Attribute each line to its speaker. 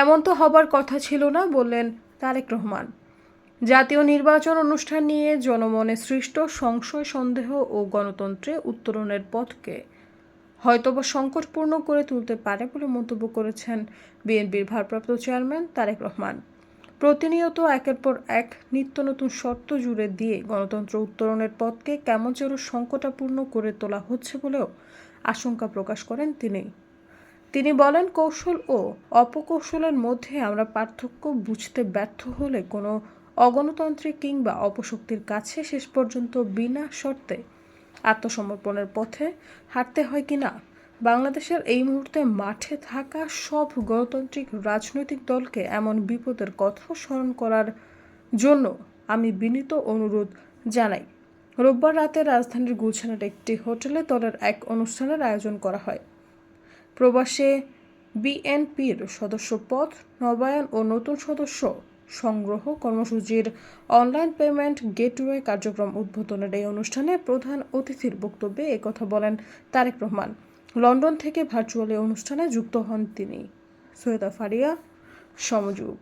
Speaker 1: এমন তো হবার কথা ছিল না, বললেন তারেক রহমান। জাতীয় নির্বাচন অনুষ্ঠান নিয়ে জনমনে সৃষ্ট সংশয়, সন্দেহ ও গণতন্ত্রে উত্তরণের পথকে হয়তোবা সংকটপূর্ণ করে তুলতে পারে বলে মন্তব্য করেছেন বিএনপির ভারপ্রাপ্ত চেয়ারম্যান তারেক রহমান। প্রতিনিয়ত একের পর এক নিত্য নতুন শর্ত জুড়ে দিয়ে গণতন্ত্র উত্তরণের পথকে কেমন যেন সংকটাপূর্ণ করে তোলা হচ্ছে বলেও আশঙ্কা প্রকাশ করেন তিনি বলেন, কৌশল ও অপকৌশলের মধ্যে আমরা পার্থক্য বুঝতে ব্যর্থ হলে কোনো অগণতান্ত্রিক কিংবা অপশক্তির কাছে শেষ পর্যন্ত বিনা শর্তে আত্মসমর্পণের পথে হাঁটতে হয় কিনা। বাংলাদেশের এই মুহূর্তে মাঠে থাকা সব গণতান্ত্রিক রাজনৈতিক দলকে এমন বিপদের কথা স্মরণ করার জন্য আমি বিনীত অনুরোধ জানাই। রোববার রাতে রাজধানীর গুলশানের একটি হোটেলে দলের এক অনুষ্ঠানের আয়োজন করা হয়। প্রবাসে বিএনপির সদস্য পদ নবায়ন ও নতুন সদস্য সংগ্রহ কর্মসূচির অনলাইন পেমেন্ট গেটওয়ে কার্যক্রম উদ্বোধনের এই অনুষ্ঠানে প্রধান অতিথির বক্তব্যে একথা বলেন তারেক রহমান। লন্ডন থেকে ভার্চুয়ালি অনুষ্ঠানে যুক্ত হন তিনি। সৈয়দা ফারিয়া, সমযোগ।